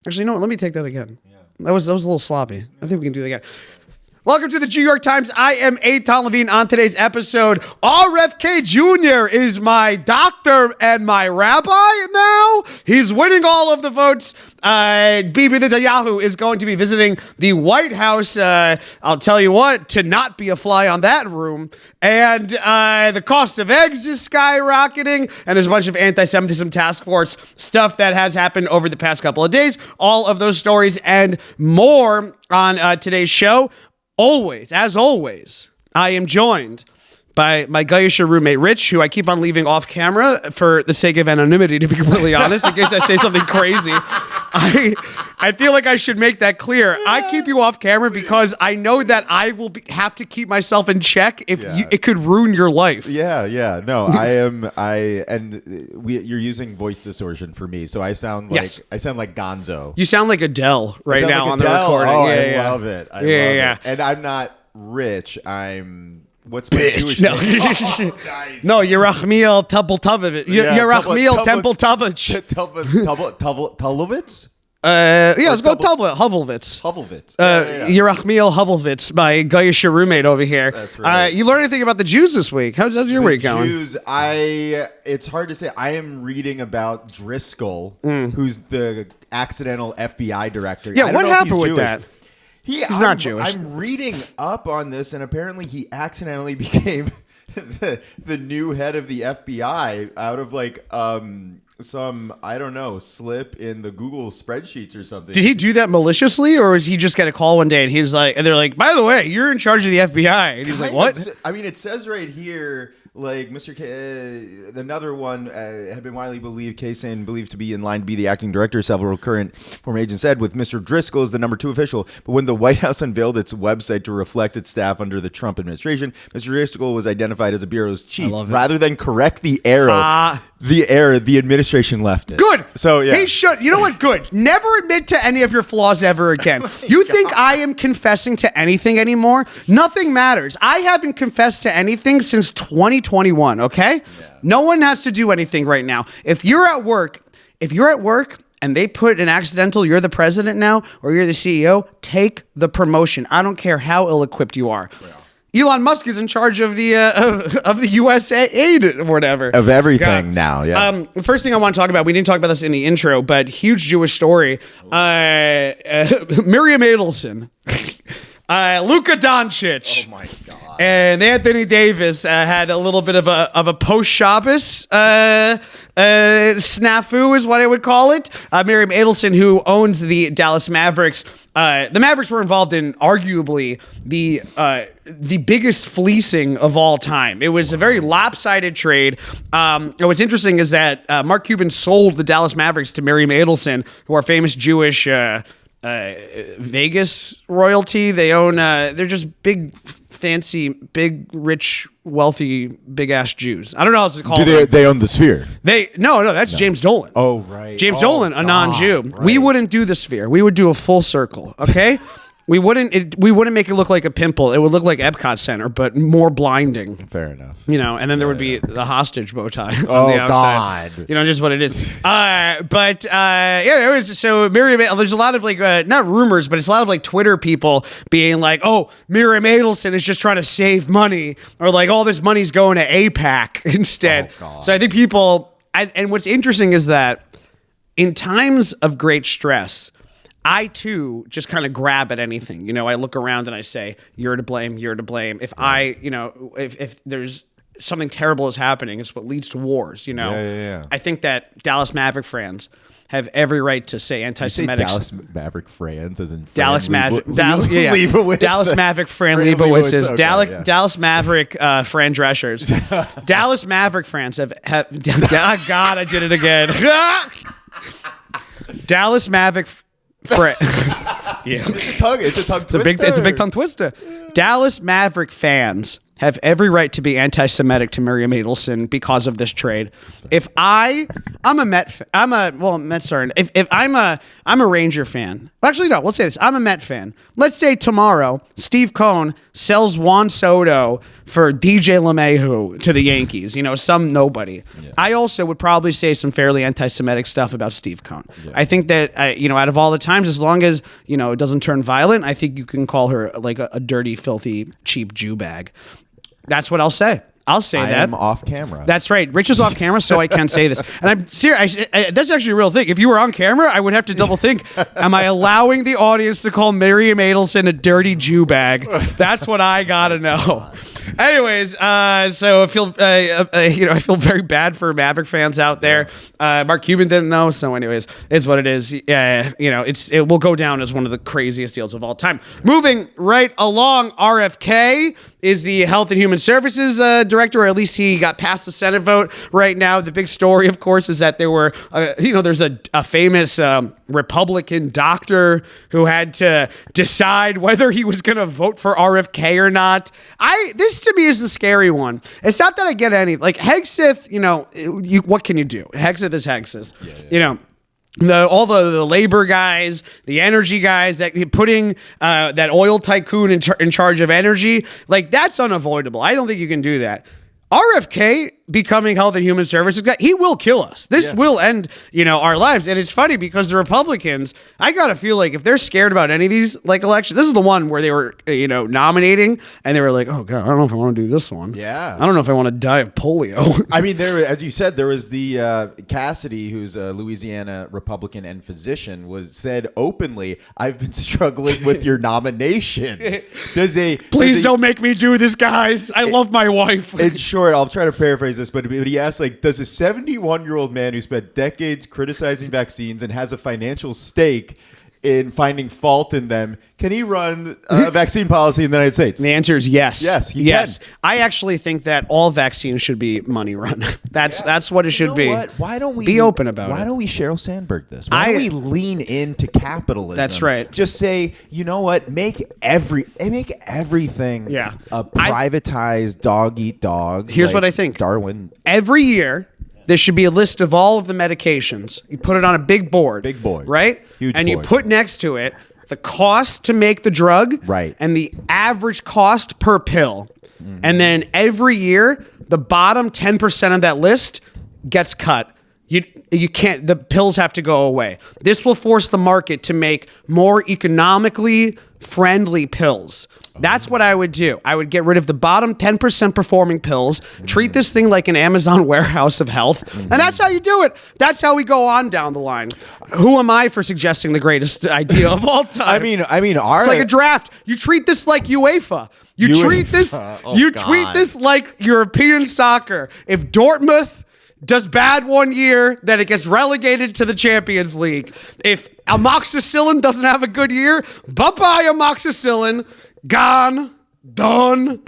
Actually, no, let me take that again. Yeah. That was a little sloppy. I think we can do that again. Welcome to the New York Times. I am Eitan Levine. On today's episode, RFK Jr. is my doctor and my rabbi now. He's winning all of the votes. Bibi Netanyahu is going to be visiting the White House. I'll tell you what, to not be a fly on that room. And the cost of eggs is skyrocketing. And there's a bunch of anti-Semitism task force stuff that has happened over the past couple of days. All of those stories and more on today's show. As always, I am joined by my Gaisha roommate, Rich, who I keep on leaving off camera for the sake of anonymity, to be completely honest, in case I say something crazy. I feel like I should make that clear. I keep you off camera because I know that I will have to keep myself in check if it could ruin your life. Yeah. No, you're using voice distortion for me, so I sound like Gonzo. You sound like Adele right now on the recording. Oh, I love it. I love it. And I'm not rich. What's my Jewish name? Nice. No, Yerachmiel Temple Tovovich. Yerachmiel Temple Tovich. Tulovitz? Let's go Hovelvitz. Yerachmiel Hovelvitz, my Gaisha roommate over here. That's right. You learn anything about the Jews this week? How's your week going? Jews, it's hard to say. I am reading about Driscoll, who's the accidental FBI director. Yeah, what happened with that? He's not Jewish. I'm reading up on this, and apparently he accidentally became the new head of the FBI out of some, I don't know, slip in the Google spreadsheets or something. Did he do that maliciously, or was he just get a call one day and they're like, by the way, you're in charge of the FBI, and he's like, what? I mean, it says right here, like Mr. K, another one had been widely believed to be in line to be the acting director. Several current former agents said, with Mr. Driscoll as the number 2 official. But when the White House unveiled its website to reflect its staff under the Trump administration, Mr. Driscoll was identified as the bureau's chief. Rather than correct the error, the administration left it. Good. So yeah, he should. You know what? Good. Never admit to any of your flaws ever again. You think I am confessing to anything anymore? Nothing matters. I haven't confessed to anything since 2021. Okay. Yeah. No one has to do anything right now. If you're at work and they put an accidental, you're the president now, or you're the CEO, take the promotion. I don't care how ill-equipped you are. Yeah. Elon Musk is in charge of the U.S. aid or whatever. Of everything now, yeah. The first thing I want to talk about, we didn't talk about this in the intro, but huge Jewish story. Miriam Adelson. Luka Doncic. Oh, my God. And Anthony Davis had a little bit of a post-Shabbos snafu is what I would call it. Miriam Adelson, who owns the Dallas Mavericks. The Mavericks were involved in arguably the biggest fleecing of all time. It was a very lopsided trade. What's interesting is that Mark Cuban sold the Dallas Mavericks to Miriam Adelson, who are famous Jewish Vegas royalty. They own. They're just big, fancy, big, rich, wealthy, big ass Jews. I don't know how to call them. They own the Sphere? No, that's James Dolan. Oh, right. James Dolan, a non-Jew. Right. We wouldn't do the Sphere. We would do a full circle. Okay. We wouldn't make it look like a pimple. It would look like Epcot Center, but more blinding. Fair enough. And then there would be the hostage bow tie on the outside. God. Just what it is. It was, so Miriam, there's a lot of not rumors, but it's a lot of Twitter people being like, oh, Miriam Adelson is just trying to save money, or all this money's going to AIPAC instead. Oh, God. So I think people, and what's interesting is that in times of great stress, I too just kind of grab at anything. I look around and I say, you're to blame, you're to blame. If if there's something terrible is happening, it's what leads to wars, Yeah. I think that Dallas Maverick fans have every right to say anti-Semitic. Dallas Maverick fans, as in Dallas Maverick, Leibowitz. Dallas Maverick Fran Leibowitz's, okay, Dallas Maverick Fran Drescher's. Dallas Maverick fans have God, I did it again. Dallas Maverick. It's a tongue twister. It's a big tongue twister. Dallas Maverick fans have every right to be anti-Semitic to Miriam Adelson because of this trade. If I'm a Mets aren't. If I'm a Ranger fan. Actually, no. Let's say this. I'm a Met fan. Let's say tomorrow Steve Cohen sells Juan Soto for DJ LeMahieu to the Yankees. Some nobody. Yeah. I also would probably say some fairly anti-Semitic stuff about Steve Cohen. Yeah. I think that out of all the times, as long as it doesn't turn violent, I think you can call her like a dirty, filthy, cheap Jew bag. That's what I'll say. I'll say that. I'm off camera. That's right. Rich is off camera, so I can say this. And I'm serious. That's actually a real thing. If you were on camera, I would have to double think. Am I allowing the audience to call Miriam Adelson a dirty Jew bag? That's what I gotta know. Anyways, so I feel very bad for Maverick fans out there. Mark Cuban didn't know, so anyways, it's what it is. It will go down as one of the craziest deals of all time. Moving right along, RFK is the Health and Human Services director, or at least he got past the Senate vote right now. The big story, of course, is that there were, there's a famous Republican doctor who had to decide whether he was going to vote for RFK or not. This to me is the scary one. It's not that I get any, like Hegseth, what can you do? Hegseth is Hegseth. Yeah. All the labor guys, the energy guys, that putting that oil tycoon in charge of energy, like that's unavoidable. I don't think you can do that. RFK becoming Health and Human Services guy, he will kill us. This will end, our lives. And it's funny because the Republicans, I gotta feel like if they're scared about any of these elections, this is the one where they were, nominating and they were like, oh God, I don't know if I want to do this one. Yeah. I don't know if I want to die of polio. I mean, as you said, there was the Cassidy, who's a Louisiana Republican and physician, said openly, I've been struggling with your nomination. Please don't make me do this, guys. I love my wife. In short, I'll try to paraphrase this, but he asked, does a 71-year-old man who spent decades criticizing vaccines and has a financial stake in finding fault in them, can he run a vaccine policy in the United States? The answer is yes. Yes, he can. I actually think that all vaccines should be money run. That's what it should be. What? Why don't we be open about it? Why don't we Sheryl Sandberg this? Why don't we lean into capitalism? That's right. Just say, you know what? Make everything a privatized dog eat dog. Here's what I think. Darwin. Every year, there should be a list of all of the medications. You put it on a big board. Right? Huge and board. You put next to it the cost to make the drug. Right. And the average cost per pill. Mm-hmm. And then every year, the bottom 10% of that list gets cut. You can't, the pills have to go away. This will force the market to make more economically friendly pills. That's what I would do. I would get rid of the bottom 10% performing pills, treat this thing like an Amazon warehouse of health, and that's how you do it. That's how we go on down the line. Who am I for suggesting the greatest idea of all time? I mean, it's like a draft. You treat this like UEFA. You treat this like European soccer. If Dortmund does bad one year, then it gets relegated to the Champions League. If amoxicillin doesn't have a good year, bye-bye amoxicillin. Gone. Done.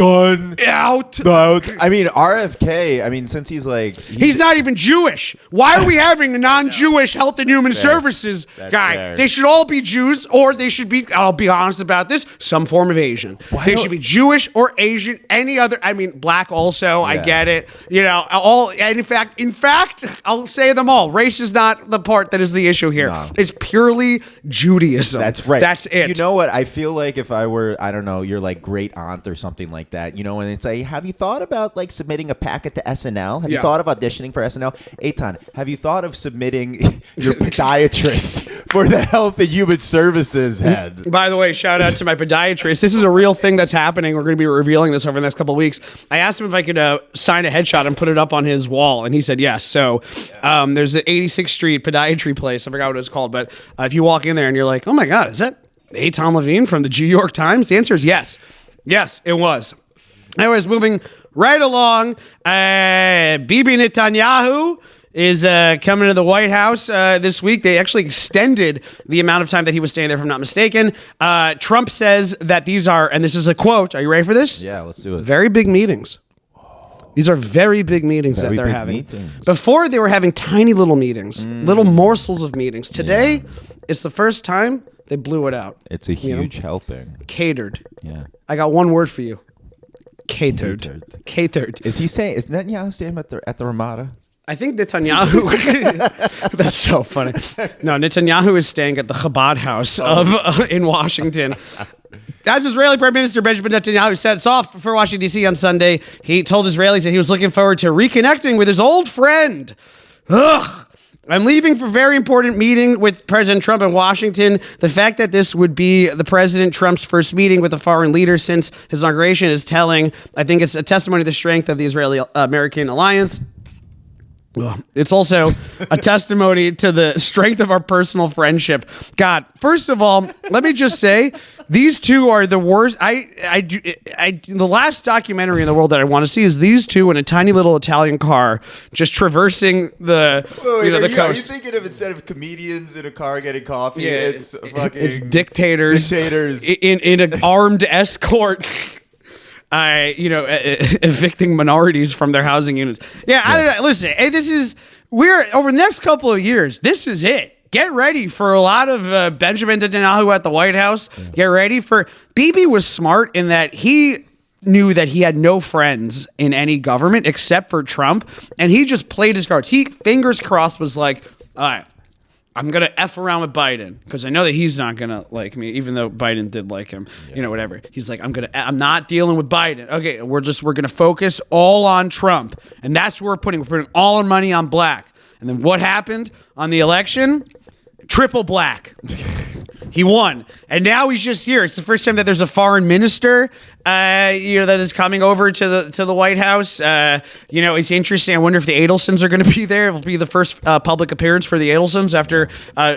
Out. I mean, RFK, since he's not even Jewish. Why are we having a non-Jewish Health and Human Services guy? Fair. They should all be Jews, or they should be, I'll be honest about this, some form of Asian. They should be Jewish or Asian, any other, black also, yeah. I get it. In fact, I'll say them all. Race is not the part that is the issue here. No. It's purely Judaism. That's right. That's it. You know what? I feel like if I were, your great aunt or something like that, and it's like, have you thought about submitting a packet to SNL? Have you thought about auditioning for SNL? Eitan, have you thought of submitting your podiatrist for the Health and Human Services head? By the way, shout out to my podiatrist. This is a real thing that's happening. We're going to be revealing this over the next couple of weeks. I asked him if I could sign a headshot and put it up on his wall, and he said yes. So there's the 86th Street podiatry place. I forgot what it's called, but if you walk in there and you're like, oh my God, is that Eitan Levine from the New York Times? The answer is yes. Yes, it was. Anyways, moving right along, Bibi Netanyahu is coming to the White House this week. They actually extended the amount of time that he was staying there, if I'm not mistaken. Trump says that these are, and this is a quote, are you ready for this? Yeah, let's do it. Very big meetings. These are very big meetings that they're having. Meetings. Before, they were having tiny little meetings, little morsels of meetings. Today, it's the first time they blew it out. It's a huge helping. Catered. Yeah. I got one word for you. catered. Is Netanyahu staying at the Ramada? I think Netanyahu. That's so funny. No, Netanyahu is staying at the Chabad house in Washington. As Israeli Prime Minister Benjamin Netanyahu sets off for Washington, D.C. on Sunday, he told Israelis that he was looking forward to reconnecting with his old friend. Ugh. I'm leaving for a very important meeting with President Trump in Washington. The fact that this would be the President Trump's first meeting with a foreign leader since his inauguration is telling. I think it's a testimony to the strength of the Israeli-American alliance. It's also a testimony to the strength of our personal friendship. God, first of all, let me just say, these two are the worst. The last documentary in the world that I want to see is these two in a tiny little Italian car just traversing the coast. Are you thinking of, instead of comedians in a car getting coffee, it's dictators in an armed escort. Evicting minorities from their housing units. I don't know. Listen, we're over the next couple of years. This is it. Get ready for a lot of Benjamin Netanyahu at the White House. Yeah. Get ready for Bibi was smart in that he knew that he had no friends in any government except for Trump, and he just played his cards. He, fingers crossed, was like, all right, I'm going to F around with Biden because I know that he's not going to like me, even though Biden did like him, whatever. He's like, I'm not dealing with Biden. Okay, we're going to focus all on Trump. And that's what we're putting all our money on black. And then what happened on the election? Triple black. He won. And now he's just here. It's the first time that there's a foreign minister, that is coming over to the White House. It's interesting. I wonder if the Adelsons are going to be there. It will be the first public appearance for the Adelsons after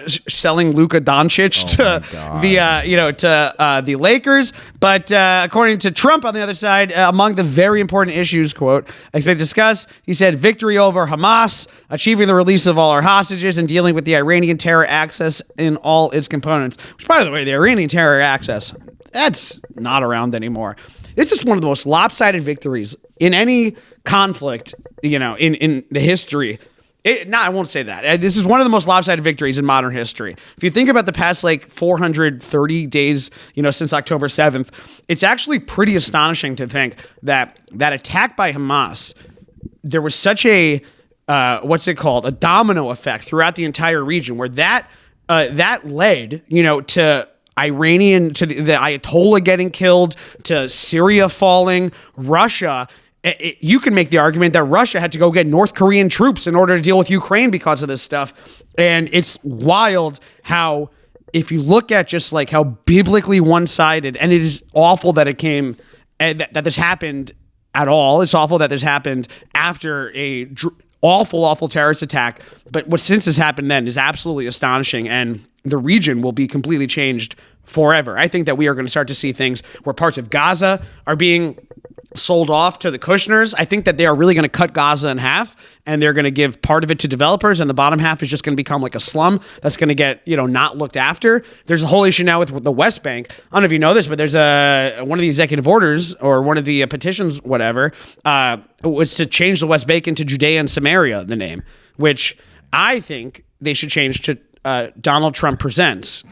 selling Luka Doncic to the Lakers. But according to Trump on the other side, among the very important issues, quote, I expect to discuss, he said, victory over Hamas, achieving the release of all our hostages, and dealing with the Iranian terror access in all its components. Which, by the way, the Iranian terror access, that's not around anymore. This is one of the most lopsided victories in any conflict, in the history. I won't say that. This is one of the most lopsided victories in modern history. If you think about the past 430 days, since October 7th, it's actually pretty astonishing to think that attack by Hamas, there was such a a domino effect throughout the entire region where that led, to to the Ayatollah getting killed, to Syria falling, Russia. You can make the argument that Russia had to go get North Korean troops in order to deal with Ukraine because of this stuff. And it's wild how, if you look at just how biblically one-sided, and it is awful that it came, that this happened at all. It's awful that this happened after a awful terrorist attack. But what since has happened then is absolutely astonishing, and the region will be completely changed forever. I think that we are going to start to see things where parts of Gaza are being sold off to the Kushners. I think that they are really going to cut Gaza in half, and they're going to give part of it to developers, and the bottom half is just going to become like a slum that's going to get, not looked after. There's a whole issue now with the West Bank. I don't know if you know this, but there's one of the executive orders or one of the petitions, whatever, was to change the West Bank into Judea and Samaria, the name, which I think they should change to Donald Trump Presents,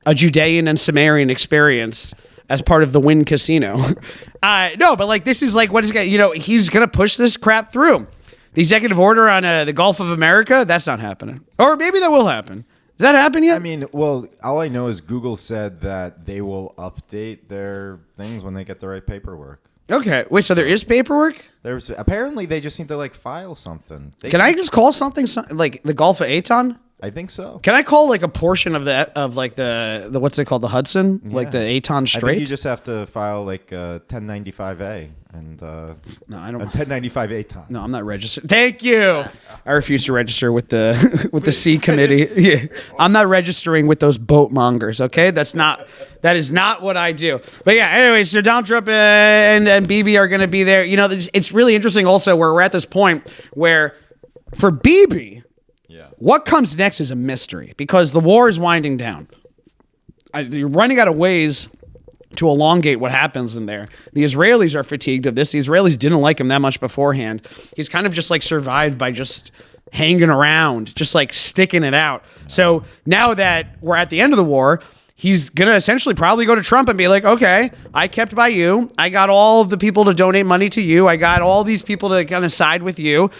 a Judean and Samarian experience as part of the Wynn Casino. No, but this is what is going, he's going to push this crap through. The executive order on the Gulf of America, that's not happening. Or maybe that will happen. Did that happen yet? I mean, well, all I know is Google said that they will update their things when they get the right paperwork. Okay. Wait, so there is paperwork? Apparently they just need to file something. Can I just call something like the Gulf of Aton? I think so. Can I call a portion of the what's it called, the Hudson, the Aton Strait? I think you just have to file 1095A and no, I don't. 1095 Aton. No, I'm not registered. Thank you. I refuse to register with the Sea Committee. Yeah. I'm not registering with those boat mongers. Okay, that is not what I do. But yeah, anyway, so Donald Trump and Bibi are going to be there. It's really interesting also where we're at this point where for Bibi, what comes next is a mystery because the war is winding down. You're running out of ways to elongate what happens in there. The Israelis are fatigued of this. The Israelis didn't like him that much beforehand. He's kind of just survived by just hanging around, just sticking it out. So now that we're at the end of the war, he's going to essentially probably go to Trump and be like, okay, I kept by you. I got all of the people to donate money to you. I got all these people to kind of side with you.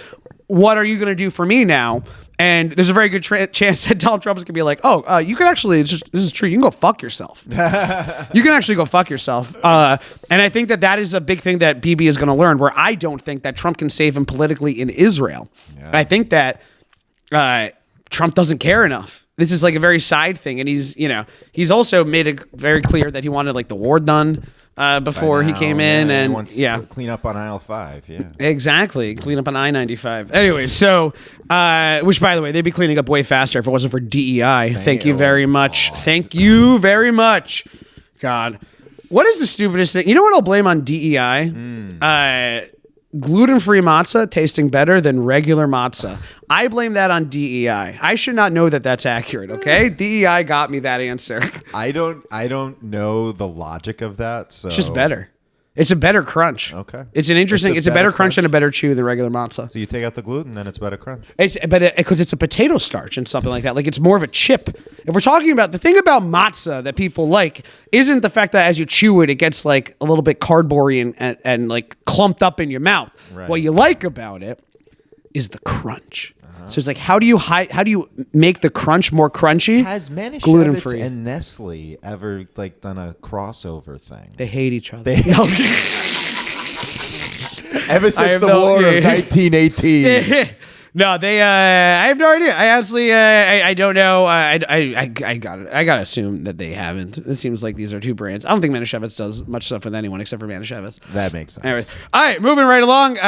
What are you going to do for me now? And there's a very good chance that Donald Trump is going to be like, oh, you can actually, this is true, you can go fuck yourself. You can actually go fuck yourself. And I think that is a big thing that BB is going to learn, where I don't think that Trump can save him politically in Israel. Yeah. I think that Trump doesn't care enough. This is like a very side thing. And he's also made it very clear that he wanted like the war done before he came in, and he wants to clean up on aisle 5. Yeah, exactly, clean up on I-95. Anyway, so which, by the way, they'd be cleaning up way faster if it wasn't for DEI. Thank you very much. God. Thank you very much. God, what is the stupidest thing? You know what I'll blame on DEI? Gluten-free matzah tasting better than regular matzah. I blame that on DEI. I should not know that that's accurate, okay? DEI got me that answer. I don't know the logic of that. So it's just better. It's a better crunch. Okay. It's a better crunch and a better chew than regular matzah. So you take out the gluten, then it's better crunch. Because it's a potato starch and something like that. Like, it's more of a chip. If we're talking about the thing about matzah that people like, isn't the fact that as you chew it, it gets like a little bit cardboardy and like clumped up in your mouth. Right. What you like about it is the crunch. So it's like, how do you make the crunch more crunchy? Has Manischewitz gluten-free and Nestle ever like done a crossover thing? They hate each other. Ever since the war of 1918. No, they. I have no idea. I honestly, I don't know. I gotta assume that they haven't. It seems like these are two brands. I don't think Manischewitz does much stuff with anyone except for Manischewitz. That makes sense. Anyways, all right, moving right along.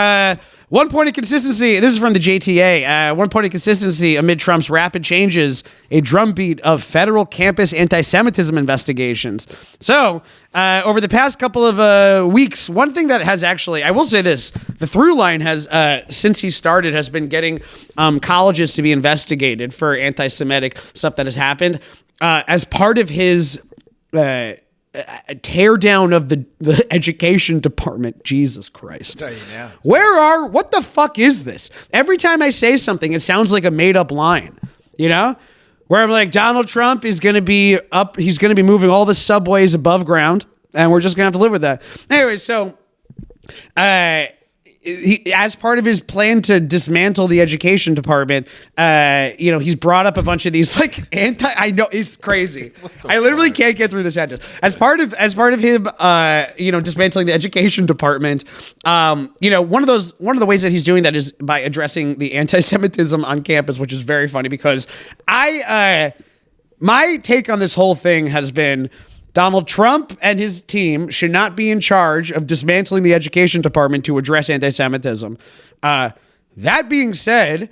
1 point of consistency. This is from the JTA. 1 point of consistency amid Trump's rapid changes. A drumbeat of federal campus anti-Semitism investigations. So, over the past couple of weeks, one thing that has actually, I will say this, the through line has, since he started, has been getting colleges to be investigated for anti-Semitic stuff that has happened. As part of his a tear down of the education department. Jesus Christ. What the fuck is this? Every time I say something, it sounds like a made up line, you know, where I'm like, Donald Trump is going to be up. He's going to be moving all the subways above ground, and we're just going to have to live with that. Anyway, so, he, as part of his plan to dismantle the education department, he's brought up a bunch of these like I know it's crazy. I literally can't get through the sentence. As part of him, dismantling the education department, one of the ways that he's doing that is by addressing the anti-Semitism on campus, which is very funny because my take on this whole thing has been, Donald Trump and his team should not be in charge of dismantling the education department to address anti-Semitism. That being said,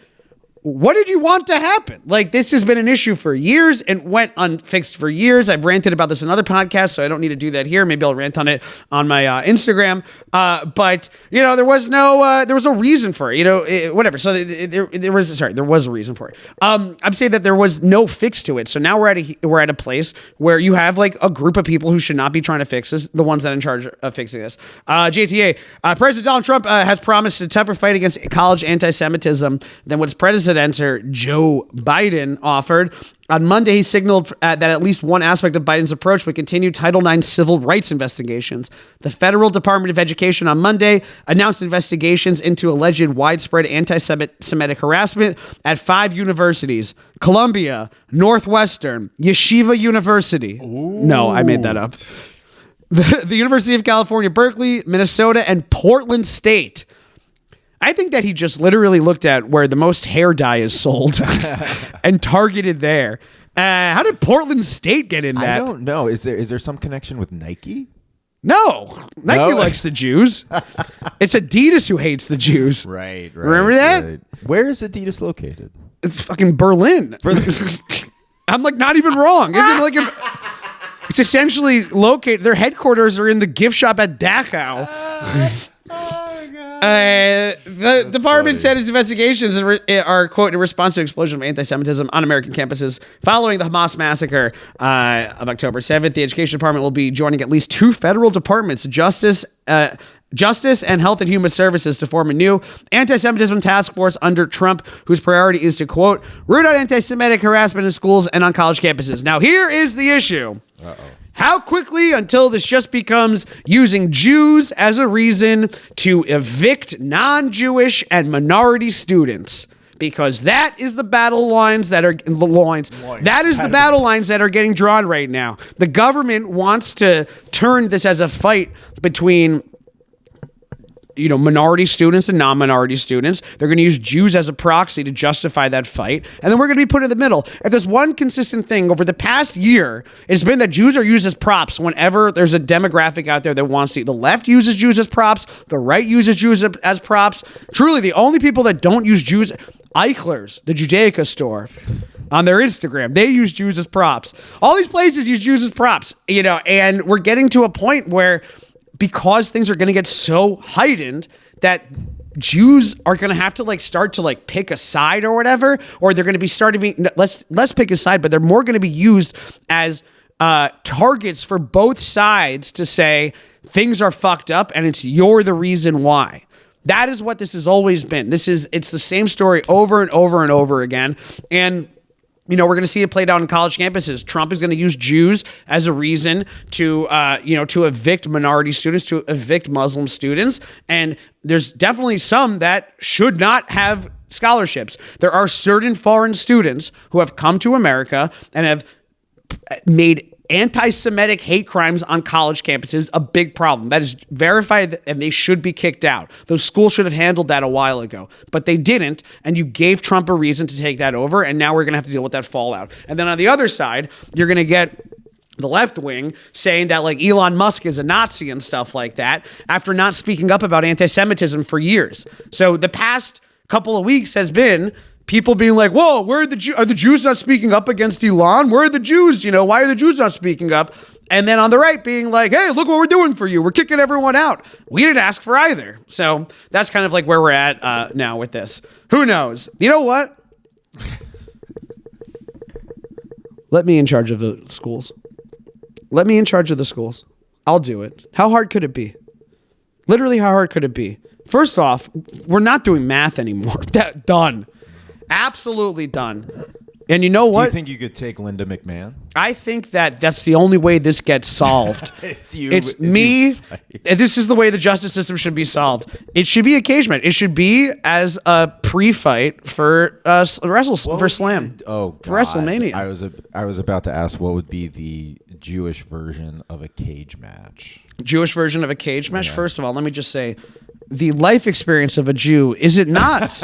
what did you want to happen? Like, this has been an issue for years and went unfixed for years. I've ranted about this in other podcasts, so I don't need to do that here. Maybe I'll rant on it on my Instagram. But there was no reason for it. Whatever. So there was a reason for it. I'm saying that there was no fix to it. So now we're at a place where you have like a group of people who should not be trying to fix this, the ones that are in charge of fixing this. JTA, President Donald Trump has promised a tougher fight against college anti-Semitism than what his predecessor Joe Biden offered. On Monday, he signaled that at least one aspect of Biden's approach would continue Title IX civil rights investigations. The Federal Department of Education on Monday announced investigations into alleged widespread anti-Semitic harassment at 5 universities: Columbia, Northwestern, Yeshiva University. Ooh. No, I made that up. The University of California, Berkeley, Minnesota, and Portland State. I think that he just literally looked at where the most hair dye is sold and targeted there. How did Portland State get in that? I don't know. Is there some connection with Nike? No. Nike likes the Jews. It's Adidas who hates the Jews. Right. Remember that? Right. Where is Adidas located? It's fucking Berlin. I'm like not even wrong. Isn't it like it's essentially located. Their headquarters are in the gift shop at Dachau. The department said its investigations are, quote, in response to an explosion of anti-Semitism on American campuses following the Hamas massacre of October 7th. The education department will be joining at least 2 federal departments, Justice Justice and Health and Human Services to form a new anti-Semitism task force under Trump, whose priority is to, quote, root out anti-Semitic harassment in schools and on college campuses. Now, here is the issue. How quickly until this just becomes using Jews as a reason to evict non-Jewish and minority students? Because that is the battle lines that are the lines. That is the battle lines that are getting drawn right now. The government wants to turn this as a fight between, you know, minority students and non-minority students. They're going to use Jews as a proxy to justify that fight. And then we're going to be put in the middle. If there's one consistent thing over the past year, it's been that Jews are used as props whenever there's a demographic out there that wants to. The left uses Jews as props. The right uses Jews as props. Truly, the only people that don't use Jews, Eichler's, the Judaica store, on their Instagram, they use Jews as props. All these places use Jews as props, you know, and we're getting to a point where, because things are going to get so heightened, that Jews are going to have to like start to like pick a side or whatever, or they're going to be starting to be let's pick a side, but they're more going to be used as targets for both sides to say things are fucked up and you're the reason why. That is what this has always been. It's the same story over and over and over again. And you know, we're going to see it played out on college campuses. Trump is going to use Jews as a reason to, to evict minority students, to evict Muslim students. And there's definitely some that should not have scholarships. There are certain foreign students who have come to America and have made anti-Semitic hate crimes on college campuses a big problem. That is verified, and they should be kicked out. Those schools should have handled that a while ago, but they didn't, and you gave Trump a reason to take that over, and now we're going to have to deal with that fallout. And then on the other side, you're going to get the left wing saying that like Elon Musk is a Nazi and stuff like that after not speaking up about anti-Semitism for years. So the past couple of weeks has been people being like, whoa, where are the Jews not speaking up against Elon? Where are the Jews? You know, why are the Jews not speaking up? And then on the right being like, hey, look what we're doing for you. We're kicking everyone out. We didn't ask for either. So that's kind of like where we're at now with this. Who knows? You know what? Let me in charge of the schools. Let me in charge of the schools. I'll do it. How hard could it be? Literally, how hard could it be? First off, we're not doing math anymore. Done. Absolutely done. And you know what? Do you think you could take Linda McMahon? I think that's the only way this gets solved. It's me. This is the way the justice system should be solved. It should be a cage match. It should be as a pre-fight for for Slam. Oh, God. For WrestleMania. I was about to ask what would be the Jewish version of a cage match. Jewish version of a cage match. Yeah. First of all, let me just say, the life experience of a Jew, is it not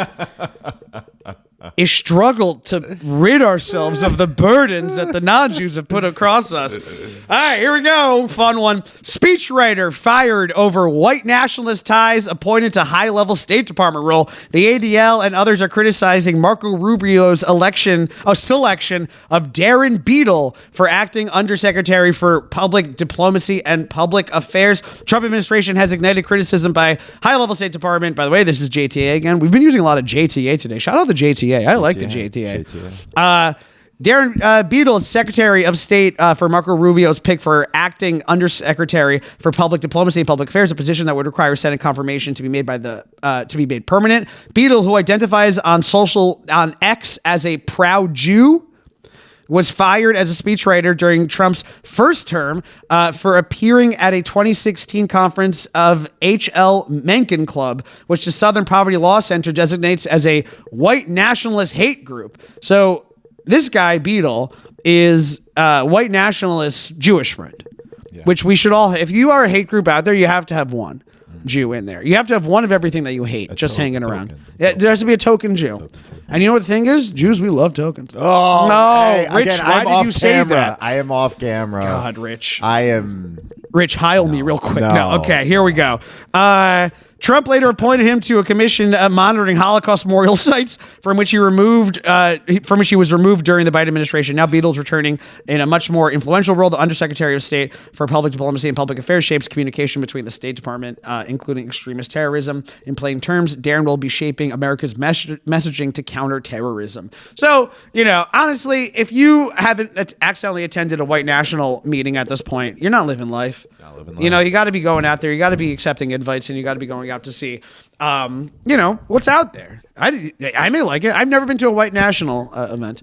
a struggle to rid ourselves of the burdens that the non-Jews have put across us? All right, here we go. Fun one. Speechwriter fired over white nationalist ties, appointed to high-level State Department role. The ADL and others are criticizing Marco Rubio's selection of Darren Beadle for acting Undersecretary for Public Diplomacy and Public Affairs. Trump administration has ignited criticism by high-level State Department. By the way, this is JTA again. We've been using a lot of JTA today. Shout out the JTA. I like the JTA. Darren Beadle is Secretary of State for Marco Rubio's pick for acting Undersecretary for Public Diplomacy and Public Affairs, a position that would require Senate confirmation to be made permanent. Beadle, who identifies on X as a proud Jew, was fired as a speechwriter during Trump's first term for appearing at a 2016 conference of H.L. Mencken Club, which the Southern Poverty Law Center designates as a white nationalist hate group. So this guy, Beadle, is a white nationalist Jewish friend, which we should all, if you are a hate group out there, you have to have one Jew in there. You have to have one of everything that you hate hanging around. There has to be a token Jew. And you know what the thing is? Jews, we love tokens. Oh, no. Hey, Rich, again, why did you say that? I am off camera. God, Rich. I am. Rich, heil me real quick. No. Okay, here we go. Trump later appointed him to a commission monitoring Holocaust memorial sites, from which he was removed during the Biden administration. Now Beadle's returning in a much more influential role. The Undersecretary of State for Public Diplomacy and Public Affairs shapes communication between the State Department, including extremist terrorism. In plain terms, Darren will be shaping America's messaging to counter terrorism. So, honestly, if you haven't accidentally attended a white national meeting at this point, you're not living life. You got to be going out there. You got to be accepting invites, and you got to be going out to see, what's out there. I may like it. I've never been to a white national event.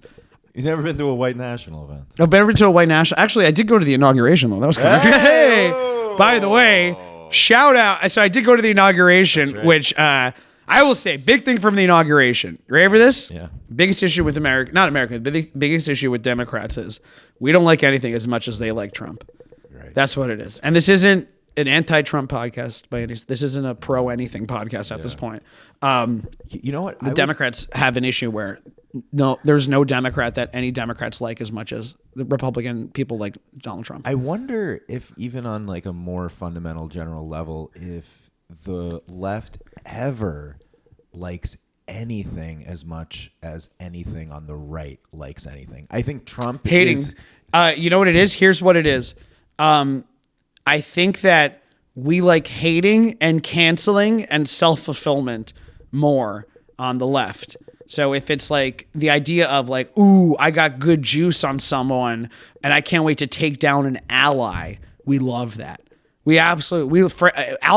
You've never been to a white national event? I've never been to a white national. Actually, I did go to the inauguration, though. That was kind of hey. By the way, shout out. So I did go to the inauguration, right. Which I will say, big thing from the inauguration. You ready for this? Yeah. Biggest issue with the biggest issue with Democrats is we don't like anything as much as they like Trump. Right. That's what it is. And this isn't an anti-Trump podcast by any. This isn't a pro-anything podcast at this point. You know what? The Democrats have an issue where there's no Democrat that any Democrats like as much as the Republican people like Donald Trump. I wonder if even on like a more fundamental general level, if the left ever likes anything as much as anything on the right likes anything. I think Trump hating. You know what it is? Here's what it is. I think that we like hating and canceling and self-fulfillment more on the left. So if it's like the idea of like, ooh, I got good juice on someone and I can't wait to take down an ally, we love that. Al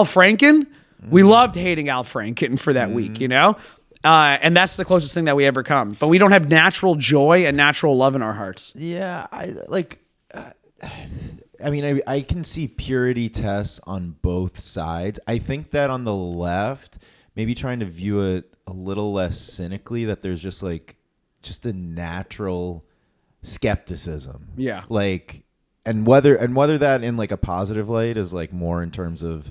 Franken, we loved hating Al Franken for that week, and that's the closest thing that we ever come. But we don't have natural joy and natural love in our hearts. Yeah, I can see purity tests on both sides. I think that on the left, maybe trying to view it a little less cynically, that there's just a natural skepticism. Yeah. And whether that in like a positive light is like more in terms of,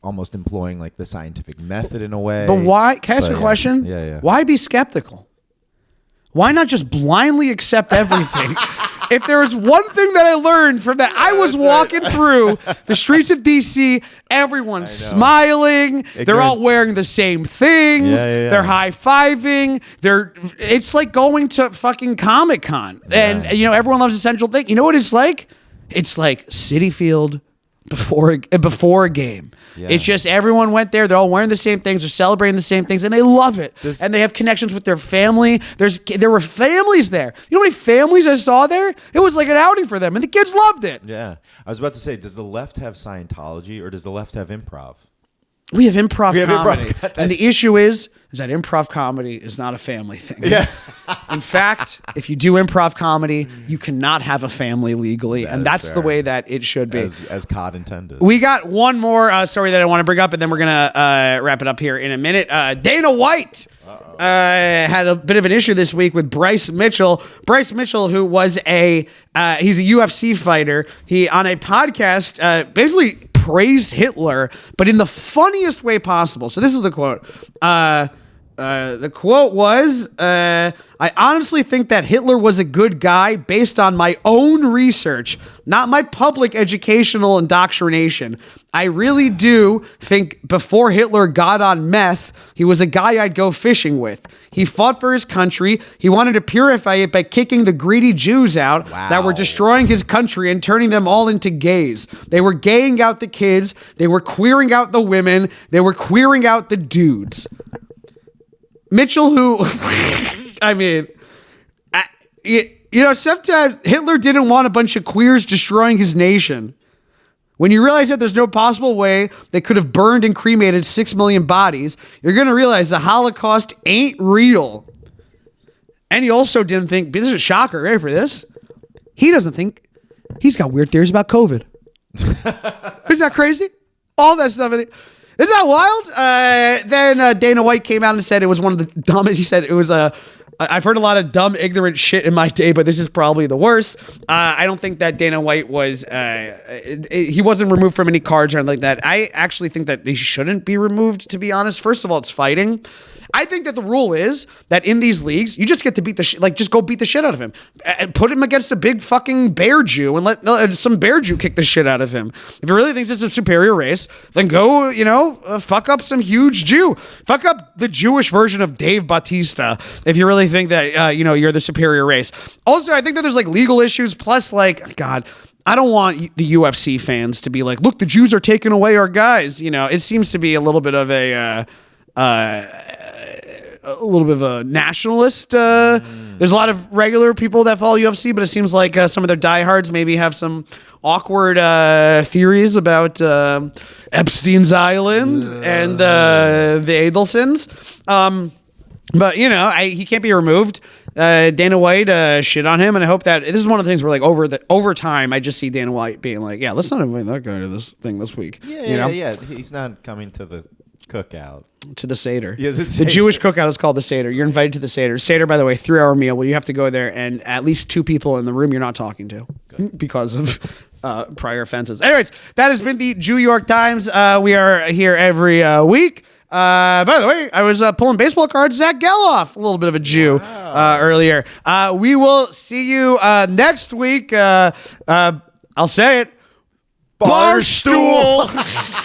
almost employing like the scientific method in a way. But why? Can I ask a question? Yeah. Why be skeptical? Why not just blindly accept everything? If there was one thing that I learned from that, I was walking through the streets of DC, everyone's smiling, they're all wearing the same things, they're high-fiving, it's like going to fucking Comic-Con. And, everyone loves Essential Thing. You know what it's like? It's like Citi Field before a game. Yeah. It's just everyone went there. They're all wearing the same things. They're celebrating the same things, and they love it. And they have connections with their family. There were families there. You know how many families I saw there? It was like an outing for them, and the kids loved it. Yeah. I was about to say, does the left have Scientology, or does the left have improv? We have improv comedy. And the issue is that improv comedy is not a family thing. Yeah. In fact, if you do improv comedy, you cannot have a family legally. And that's the way that it should be. As COD intended. We got one more story that I want to bring up, and then we're going to wrap it up here in a minute. Dana White had a bit of an issue this week with Bryce Mitchell. Bryce Mitchell, who was he's a UFC fighter. He, on a podcast, basically praised Hitler, but in the funniest way possible. So this is the quote. The quote was, I honestly think that Hitler was a good guy based on my own research, not my public educational indoctrination. I really do think before Hitler got on meth, he was a guy I'd go fishing with. He fought for his country. He wanted to purify it by kicking the greedy Jews out that were destroying his country and turning them all into gays. They were gaying out the kids. They were queering out the women. They were queering out the dudes. Mitchell, who, sometimes Hitler didn't want a bunch of queers destroying his nation. When you realize that there's no possible way they could have burned and cremated 6 million bodies, you're going to realize the Holocaust ain't real. And he also didn't think, this is a shocker, ready for this? He doesn't think, he's got weird theories about COVID. Isn't that crazy? All that stuff in it. Isn't that wild? Then Dana White came out and said it was one of the dumbest. He said it was I've heard a lot of dumb, ignorant shit in my day, but this is probably the worst. I don't think that Dana White was, he wasn't removed from any cards or anything like that. I actually think that they shouldn't be removed, to be honest. First of all, it's fighting. I think that the rule is that in these leagues, you just get to beat the just go beat the shit out of him. And put him against a big fucking bear Jew and let some bear Jew kick the shit out of him. If he really thinks it's a superior race, then go, fuck up some huge Jew. Fuck up the Jewish version of Dave Bautista if you really think that, you're the superior race. Also, I think that there's like legal issues plus like, God, I don't want the UFC fans to be like, look, the Jews are taking away our guys. It seems to be a little bit of a nationalist. There's a lot of regular people that follow UFC, but it seems like some of their diehards maybe have some awkward theories about Epstein's Island and the Adelsons. But he can't be removed. Dana White shit on him, and I hope that this is one of the things where like over time, I just see Dana White being like, yeah, let's not invite that guy to this thing this week. Yeah. He's not coming to the cookout. To the Seder. Yeah, the Jewish cookout is called the Seder. You're invited to the Seder. Seder, by the way, 3-hour meal. Well, you have to go there, and at least 2 people in the room you're not talking to because of prior offenses. Anyways, that has been the Jew York Times. We are here every week. By the way, I was pulling baseball cards. Zach Geloff, a little bit of a Jew earlier. We will see you next week. I'll say it. Barstool.